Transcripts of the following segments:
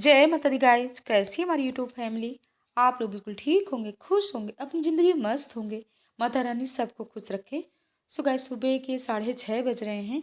जय माता दी गाइस, कैसी है हमारी यूट्यूब फैमिली। आप लोग बिल्कुल ठीक होंगे, खुश होंगे, अपनी ज़िंदगी में मस्त होंगे। माता रानी सबको खुश रखे। सो गाइस, सुबह के 6:30 बज रहे हैं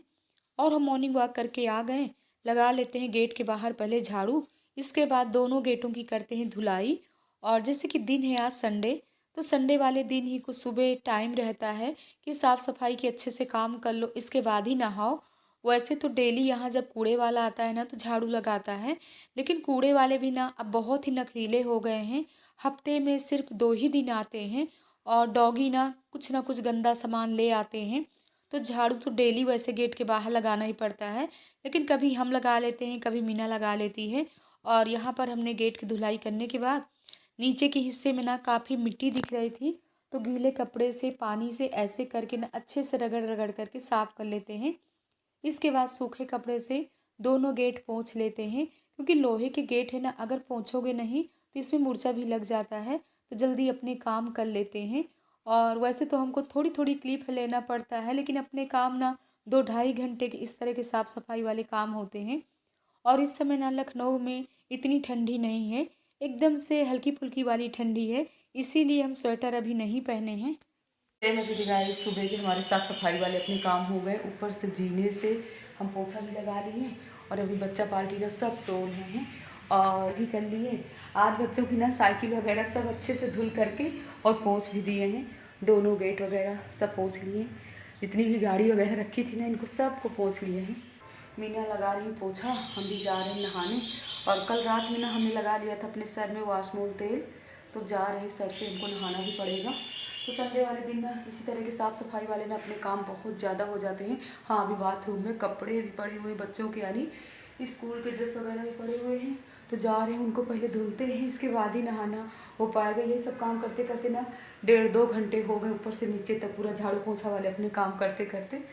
और हम मॉर्निंग वॉक करके आ गए। लगा लेते हैं गेट के बाहर पहले झाड़ू, इसके बाद दोनों गेटों की करते हैं धुलाई। और जैसे कि दिन है आज संडे, तो संडे वाले दिन ही कुछ सुबह टाइम रहता है कि साफ़ सफाई के अच्छे से काम कर लो, इसके बाद ही नहाओ। वैसे तो डेली यहाँ जब कूड़े वाला आता है ना तो झाड़ू लगाता है, लेकिन कूड़े वाले भी ना अब बहुत ही नखरीले हो गए हैं। हफ्ते में सिर्फ 2 ही दिन आते हैं और डॉगी ना कुछ गंदा सामान ले आते हैं। तो झाड़ू तो डेली वैसे गेट के बाहर लगाना ही पड़ता है, लेकिन कभी हम लगा लेते हैं, कभी मीना लगा लेती है। और यहाँ पर हमने गेट की धुलाई करने के बाद नीचे के हिस्से में ना काफ़ी मिट्टी दिख रही थी, तो गीले कपड़े से पानी से ऐसे करके ना अच्छे से रगड़ रगड़ करके साफ़ कर लेते हैं। इसके बाद सूखे कपड़े से दोनों गेट पोंछ लेते हैं, क्योंकि लोहे के गेट है ना, अगर पोंछोगे नहीं तो इसमें मुर्चा भी लग जाता है। तो जल्दी अपने काम कर लेते हैं। और वैसे तो हमको थोड़ी थोड़ी क्लिप लेना पड़ता है, लेकिन अपने काम ना 2 ढाई घंटे के इस तरह के साफ़ सफाई वाले काम होते हैं। और इस समय ना लखनऊ में इतनी ठंडी नहीं है, एकदम से हल्की फुल्की वाली ठंडी है, इसीलिए हम स्वेटर अभी नहीं पहने हैं। मैं दीदी गाइस, सुबह के हमारे साफ़ सफाई वाले अपने काम हो गए। ऊपर से जीने से हम पोछा भी लगा लिए और अभी बच्चा पार्टी का सब सो रहे हैं और भी कर लिए। आज बच्चों की ना साइकिल वगैरह सब अच्छे से धुल करके और पोंछ भी दिए हैं। दोनों गेट वगैरह सब पोंछ लिए। जितनी भी गाड़ी वगैरह रखी थी ना, इनको सबको पोंछ लिए हैं। मीना लगा रही पोछा, हम भी जा रहे हैं नहाने। और कल रात में ना हमने लगा लिया था अपने सर में वाशमोल तेल, तो जा रहे सर से हमको नहाना भी पड़ेगा। तो संडे वाले दिन ना इसी तरह के साफ़ सफाई वाले ना अपने काम बहुत ज़्यादा हो जाते हैं। हाँ, अभी बाथरूम में कपड़े भी पड़े हुए बच्चों के, यानी स्कूल के ड्रेस वगैरह भी पड़े हुए हैं, तो जा रहे हैं उनको पहले धुलते हैं, इसके बाद ही नहाना हो पाएगा। ये सब काम करते करते ना 1.5-2 घंटे हो गए, ऊपर से नीचे तक पूरा झाड़ू पोछा वाले अपने काम करते करते।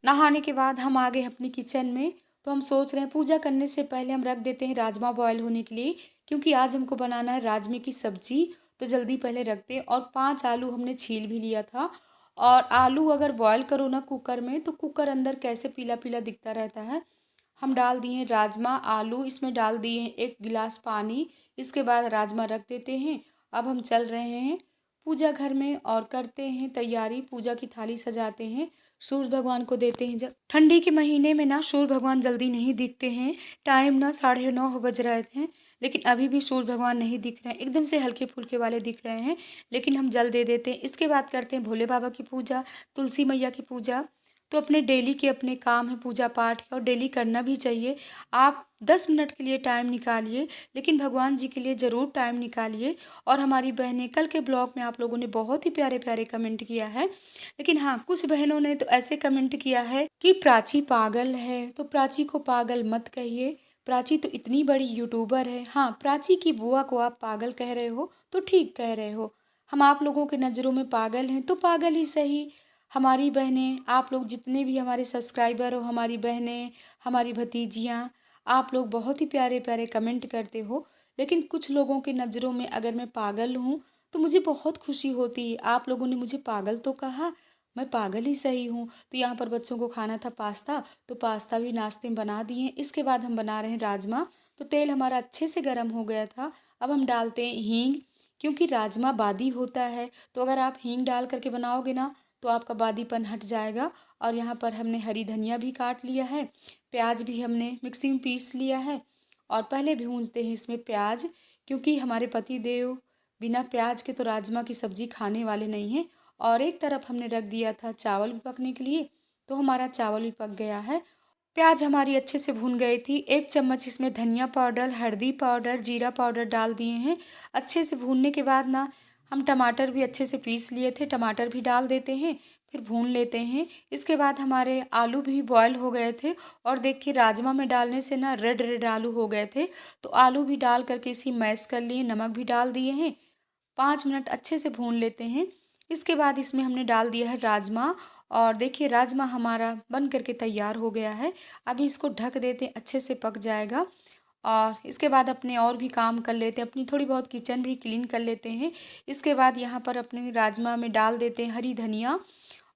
नहाने के बाद हम आ गए अपनी किचन में। तो हम सोच रहे हैं पूजा करने से पहले हम रख देते हैं राजमा बॉयल होने के लिए, क्योंकि आज हमको बनाना है राजमे की सब्जी। तो जल्दी पहले रखते हैं। और 5 आलू हमने छील भी लिया था। और आलू अगर बॉयल करो ना कुकर में, तो कुकर अंदर कैसे पीला पीला दिखता रहता है। हम डाल दिए राजमा, आलू इसमें डाल दिए हैं 1 गिलास पानी। इसके बाद राजमा रख देते हैं। अब हम चल रहे हैं पूजा घर में और करते हैं तैयारी, पूजा की थाली सजाते हैं, सूर्य भगवान को देते हैं। जब ठंडी के महीने में ना सूर्य भगवान जल्दी नहीं दिखते हैं। टाइम ना 9:30 बज रहे थे, लेकिन अभी भी सूर्य भगवान नहीं दिख रहे हैं, एकदम से हल्के फुल्के वाले दिख रहे हैं, लेकिन हम जल दे देते हैं। इसके बाद करते हैं भोले बाबा की पूजा, तुलसी मैया की पूजा। तो अपने डेली के अपने काम है पूजा पाठ और डेली करना भी चाहिए। आप 10 मिनट के लिए टाइम निकालिए, लेकिन भगवान जी के लिए ज़रूर टाइम निकालिए। और हमारी बहनें कल के ब्लॉग में आप लोगों ने बहुत ही प्यारे प्यारे कमेंट किया है, लेकिन हाँ, कुछ बहनों ने तो ऐसे कमेंट किया है कि प्राची पागल है। तो प्राची को पागल मत कहिए, प्राची तो इतनी बड़ी यूट्यूबर है। हाँ, प्राची की बुआ को आप पागल कह रहे हो तो ठीक कह रहे हो। हम आप लोगों के नज़रों में पागल हैं तो पागल ही सही। हमारी बहनें, आप लोग जितने भी हमारे सब्सक्राइबर हो, हमारी बहनें, हमारी भतीजियाँ, आप लोग बहुत ही प्यारे प्यारे कमेंट करते हो, लेकिन कुछ लोगों के नज़रों में अगर मैं पागल हूँ तो मुझे बहुत खुशी होती है। आप लोगों ने मुझे पागल तो कहा, मैं पागल ही सही हूँ। तो यहाँ पर बच्चों को खाना था पास्ता, तो पास्ता भी नाश्ते में बना दिए। इसके बाद हम बना रहे हैं राजमा। तो तेल हमारा अच्छे से गर्म हो गया था। अब हम डालते हैं हींग, क्योंकि राजमा बादी होता है, तो अगर आप हींग डाल करके बनाओगे ना तो आपका बादीपन हट जाएगा। और यहाँ पर हमने हरी धनिया भी काट लिया है, प्याज भी हमने मिक्सी में पीस लिया है। और पहले भूनते हैं इसमें प्याज, क्योंकि हमारे पति देव बिना प्याज के तो राजमा की सब्ज़ी खाने वाले नहीं हैं। और एक तरफ हमने रख दिया था चावल भी पकने के लिए, तो हमारा चावल भी पक गया है। प्याज हमारी अच्छे से भून गई थी। 1 चम्मच इसमें धनिया पाउडर, हल्दी पाउडर, जीरा पाउडर डाल दिए हैं। अच्छे से भूनने के बाद ना हम टमाटर भी अच्छे से पीस लिए थे, टमाटर भी डाल देते हैं, फिर भून लेते हैं। इसके बाद हमारे आलू भी बॉयल हो गए थे और देखिए राजमा में डालने से ना रेड रेड आलू हो गए थे। तो आलू भी डाल करके इसी मैश कर लिए, नमक भी डाल दिए हैं। 5 मिनट अच्छे से भून लेते हैं। इसके बाद इसमें हमने डाल दिया है राजमा। और देखिए राजमा हमारा बन करके तैयार हो गया है। अभी इसको ढक देते हैं, अच्छे से पक जाएगा। और इसके बाद अपने और भी काम कर लेते हैं, अपनी थोड़ी बहुत किचन भी क्लीन कर लेते हैं। इसके बाद यहाँ पर अपने राजमा में डाल देते हैं हरी धनिया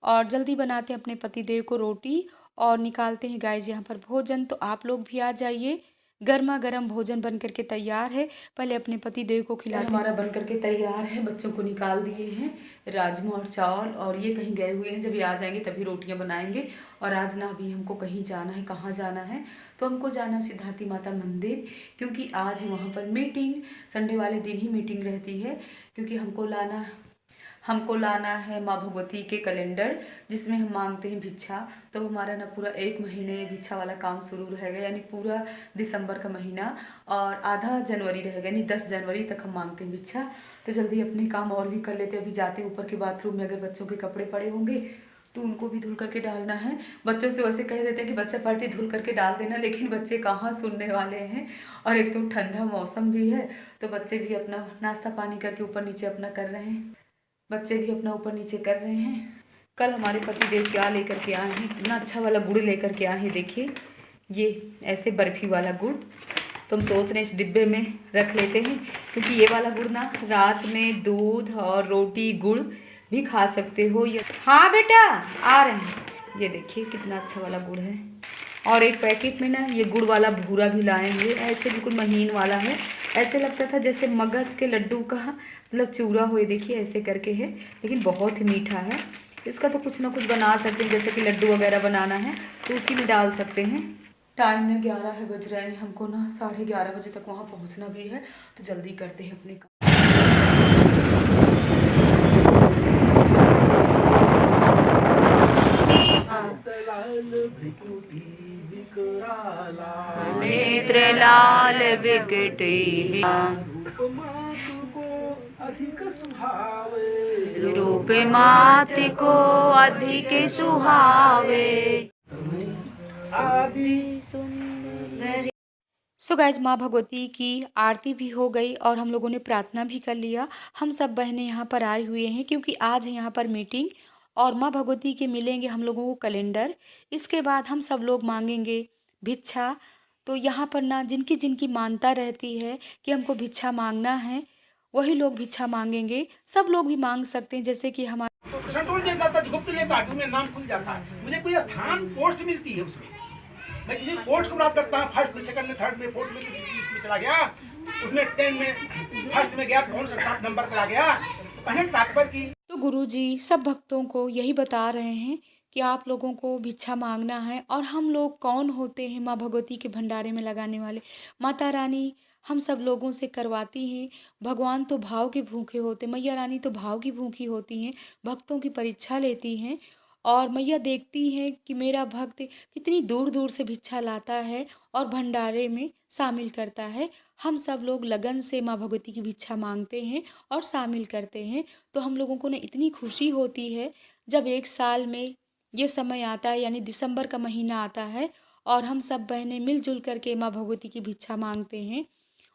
और जल्दी बनाते हैं अपने पतिदेव को रोटी और निकालते हैं गाइस यहाँ पर भोजन। तो आप लोग भी आ जाइए, गर्मा गर्म भोजन बन करके तैयार है, पहले अपने पतिदेव को खिलाते हैं। हमारा बन करके तैयार है, बच्चों को निकाल दिए हैं राजमा और चावल, और ये कहीं गए हुए हैं, जब ये आ जाएंगे तभी रोटियां बनाएंगे। और आज ना अभी हमको कहीं जाना है, कहाँ जाना है, तो हमको जाना है सिद्धार्थी माता मंदिर, क्योंकि आज वहाँ पर मीटिंग, संडे वाले दिन ही मीटिंग रहती है, क्योंकि हमको लाना है माँ भगवती के कैलेंडर, जिसमें हम मांगते हैं भिक्षा। तो हमारा ना पूरा 1 महीने भिक्षा वाला काम शुरू रहेगा, यानी पूरा दिसंबर का महीना और आधा जनवरी रहेगा, यानी 10 जनवरी तक हम मांगते हैं भिक्षा। तो जल्दी अपने काम और भी कर लेते हैं। अभी जाते ऊपर के बाथरूम में, अगर बच्चों के कपड़े पड़े होंगे तो उनको भी धुल करके डालना है। बच्चों से वैसे कह देते हैं कि बच्चा पार्टी धुल करके डाल देना, लेकिन बच्चे कहाँ सुनने वाले हैं। और एक तो ठंडा मौसम भी है, तो बच्चे भी अपना नाश्ता पानी करके ऊपर नीचे अपना कर रहे हैं, बच्चे भी अपना ऊपर नीचे कर रहे हैं। कल हमारे पतिदेव क्या लेकर के आए हैं, इतना अच्छा वाला गुड़ लेकर के आए हैं। देखिए ये ऐसे बर्फ़ी वाला गुड़, तो हम सोच रहे हैं इस डिब्बे में रख लेते हैं, क्योंकि ये वाला गुड़ ना रात में दूध और रोटी गुड़ भी खा सकते हो। ये हाँ बेटा आ रहे हैं। ये देखिए कितना अच्छा वाला गुड़ है। और एक पैकेट में ना ये गुड़ वाला भूरा भी लाए हैं, ऐसे बिल्कुल महीन वाला है, ऐसे लगता था जैसे मगज के लड्डू का मतलब चूरा हो। ये देखिए ऐसे करके है, लेकिन बहुत ही मीठा है। इसका तो कुछ ना कुछ बना सकते हैं, जैसे कि लड्डू वगैरह बनाना है तो उसी में डाल सकते हैं। टाइम ना 11 बज रहे हैं, हमको ना 11:30 बजे तक वहाँ पहुँचना भी है, तो जल्दी करते हैं अपने काम। नेत्र लाल बिकटी रूप मात को अधिक सुहावे आदि सुंदर। सो गाइज माँ भगवती की आरती भी हो गई और हम लोगों ने प्रार्थना भी कर लिया। हम सब बहनें यहाँ पर आए हुए हैं, क्योंकि आज है यहाँ पर मीटिंग और माँ भगवती के मिलेंगे हम लोगों को कैलेंडर। इसके बाद हम सब लोग मांगेंगे भिक्षा। तो यहाँ पर ना जिनकी जिनकी मानता रहती है कि हमको भिक्षा मांगना है, वही लोग भिक्षा मांगेंगे। सब लोग भी मांग सकते हैं, जैसे कि हमारे कंट्रोल देता था, गुप्त लेता है, मेरा नाम खुल जाता है, मुझे कोई स्थान पोस्ट मिलती है उसमें, मैं किसी पोस्ट को प्राप्त करता हूँ, फर्स्ट में, सेकंड में, थर्ड में, फोर्थ में, लिस्ट में चला गया, उसमें 10 में फर्स्ट में गया, कौन सा टॉप नंबर चला गया। तो कहने का तात्पर्य की तो गुरुजी सब भक्तों को यही बता रहे हैं कि आप लोगों को भिक्षा मांगना है। और हम लोग कौन होते हैं माँ भगवती के भंडारे में लगाने वाले? माता रानी हम सब लोगों से करवाती हैं। भगवान तो भाव के भूखे होते, मैया रानी तो भाव की भूखी होती हैं, भक्तों की परीक्षा लेती हैं। और मैया देखती हैं कि मेरा भक्त कितनी दूर दूर से भिक्षा लाता है और भंडारे में शामिल करता है। हम सब लोग लगन से माँ भगवती की भिक्षा मांगते हैं और शामिल करते हैं। तो हम लोगों को ना इतनी खुशी होती है जब 1 साल में ये समय आता है, यानी दिसंबर का महीना आता है, और हम सब बहनें मिलजुल करके माँ भगवती की भिक्षा मांगते हैं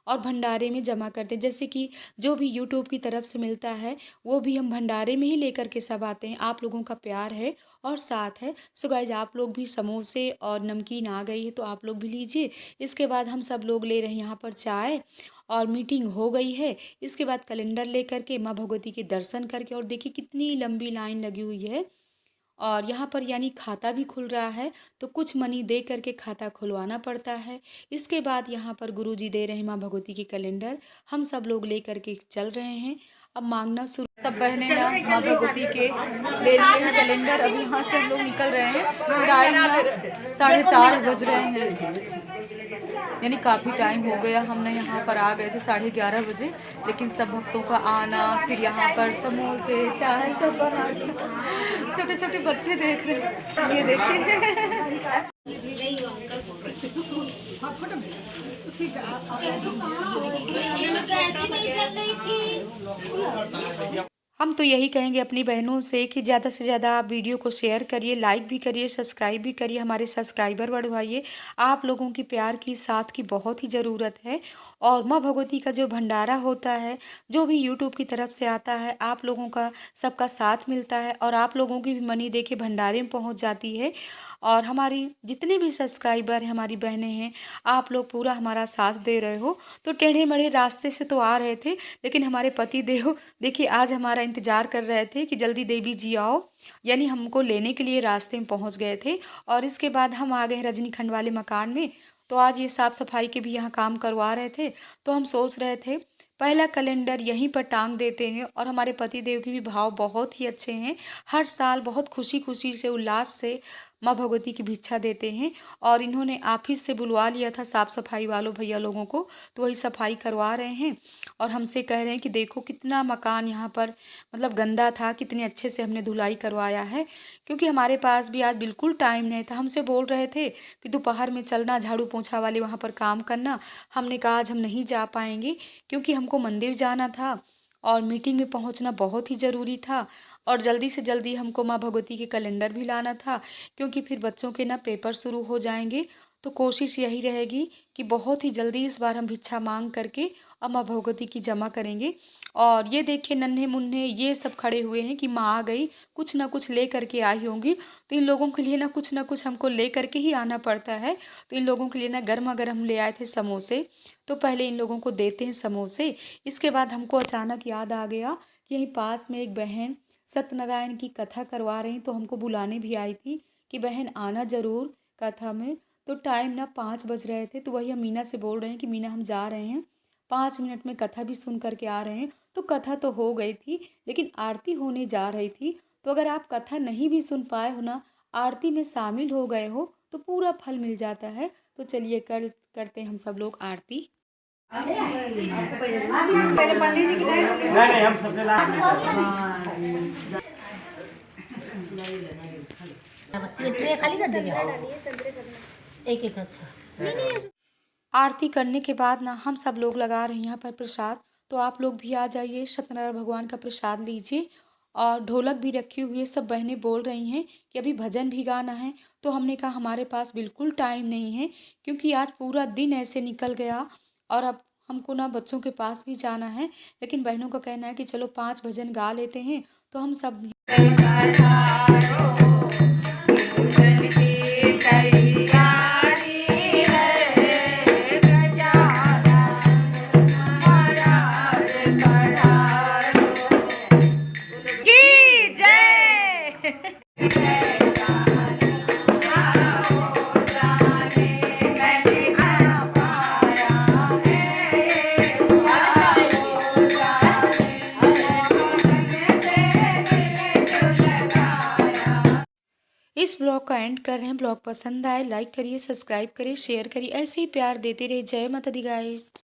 और भंडारे में जमा करते हैं। जैसे कि जो भी यूट्यूब की तरफ से मिलता है वो भी हम भंडारे में ही लेकर के सब आते हैं। आप लोगों का प्यार है और साथ है। सो गाइज आप लोग भी समोसे और नमकीन आ गई है तो आप लोग भी लीजिए। इसके बाद हम सब लोग ले रहे हैं यहाँ पर चाय, और मीटिंग हो गई है। इसके बाद कैलेंडर ले करके माँ भगवती के दर्शन करके, और देखिए कितनी लंबी लाइन लगी हुई है। और यहाँ पर यानी खाता भी खुल रहा है, तो कुछ मनी दे करके खाता खुलवाना पड़ता है। इसके बाद यहाँ पर गुरुजी दे रहे हैं माँ भगवती के कैलेंडर, हम सब लोग ले करके चल रहे हैं। अब मांगना शुरू। सब बहनें ना माँ भगवती के ले लिए हैं कैलेंडर। अब यहाँ से हम लोग निकल रहे हैं। टाइम ना 4:30 बज रहे हैं, यानी काफ़ी टाइम हो गया। हमने यहाँ पर आ गए थे 11:30 बजे, लेकिन सब भक्तों का आना, फिर यहाँ पर समोसे चाय सब बना, छोटे छोटे बच्चे देख रहे हैं, ये देखिए। हम तो यही कहेंगे अपनी बहनों से कि ज़्यादा से ज़्यादा आप वीडियो को शेयर करिए, लाइक भी करिए, सब्सक्राइब भी करिए, हमारे सब्सक्राइबर बढ़वाइए। आप लोगों की प्यार की, साथ की बहुत ही ज़रूरत है। और माँ भगवती का जो भंडारा होता है, जो भी यूट्यूब की तरफ से आता है, आप लोगों का सबका साथ मिलता है और आप लोगों की भी मनी देखिए भंडारे में पहुँच जाती है। और हमारी जितने भी सब्सक्राइबर हैं, हमारी बहनें हैं, आप लोग पूरा हमारा साथ दे रहे हो। तो टेढ़े-मेढ़े रास्ते से तो आ रहे थे, लेकिन हमारे पति देव देखिए आज हमारा इंतज़ार कर रहे थे कि जल्दी देवी जी आओ, यानी हमको लेने के लिए रास्ते में पहुंच गए थे। और इसके बाद हम आ गए रजनीखंड वाले मकान में। तो आज ये साफ़ सफाई के भी यहाँ काम करवा रहे थे। तो हम सोच रहे थे पहला कैलेंडर यहीं पर टांग देते हैं। और हमारे पति देव के भी भाव बहुत ही अच्छे हैं, हर साल बहुत खुशी खुशी से, उल्लास से माँ भगवती की भिक्षा देते हैं। और इन्होंने ऑफिस से बुलवा लिया था साफ़ सफाई वालों भैया लोगों को, तो वही सफाई करवा रहे हैं। और हमसे कह रहे हैं कि देखो कितना मकान यहाँ पर मतलब गंदा था, कितने अच्छे से हमने धुलाई करवाया है। क्योंकि हमारे पास भी आज बिल्कुल टाइम नहीं था। हमसे बोल रहे थे कि दोपहर में चलना, झाड़ू पोछा वाले वहाँ पर काम करना। हमने कहा आज हम नहीं जा पाएंगे, क्योंकि हमको मंदिर जाना था और मीटिंग में पहुँचना बहुत ही ज़रूरी था। और जल्दी से जल्दी हमको माँ भगवती के कैलेंडर भी लाना था, क्योंकि फिर बच्चों के ना पेपर शुरू हो जाएंगे। तो कोशिश यही रहेगी कि बहुत ही जल्दी इस बार हम भिक्षा मांग करके और माँ भगवती की जमा करेंगे। और ये देखिए नन्हे मुन्ने ये सब खड़े हुए हैं कि माँ आ गई, कुछ ना कुछ ले करके आई होंगी। तो इन लोगों के लिए ना कुछ हमको ले करके ही आना पड़ता है। तो इन लोगों के लिए ना गर्मा गर्म ले आए थे समोसे। तो पहले इन लोगों को देते हैं समोसे। इसके बाद हमको अचानक याद आ गया कि यहीं पास में एक बहन सत्यनारायण की कथा करवा रही, तो हमको बुलाने भी आई थी कि बहन आना ज़रूर कथा में। तो टाइम ना 5 बज रहे थे। तो वही हम मीना से बोल रहे हैं कि मीना हम जा रहे हैं, 5 मिनट में कथा भी सुन करके आ रहे हैं। तो कथा तो हो गई थी, लेकिन आरती होने जा रही थी। तो अगर आप कथा नहीं भी सुन पाए हो ना, आरती में शामिल हो गए हो, तो पूरा फल मिल जाता है। तो चलिए करते हैं हम सब लोग आरती। नहीं नहीं, हम सबसे बस ये ट्रे खाली कर देंगे एक एक। अच्छा आरती करने के बाद ना हम सब लोग लगा रहे हैं यहाँ पर प्रसाद। तो आप लोग भी आ जाइए, सत्यनारायण भगवान का प्रसाद लीजिए। और ढोलक भी रखी हुई है, सब बहनें बोल रही हैं कि अभी भजन भी गाना है। तो हमने कहा हमारे पास बिल्कुल टाइम नहीं है, क्योंकि आज पूरा दिन ऐसे निकल गया और अब हमको ना बच्चों के पास भी जाना है। लेकिन बहनों का कहना है कि चलो 5 भजन गा लेते हैं। तो हम सब इस ब्लॉग का एंड कर रहे हैं। ब्लॉग पसंद आए लाइक करिए, सब्सक्राइब करिए, शेयर करिए, ऐसे ही प्यार देते रहिए। जय माता दी गाइस।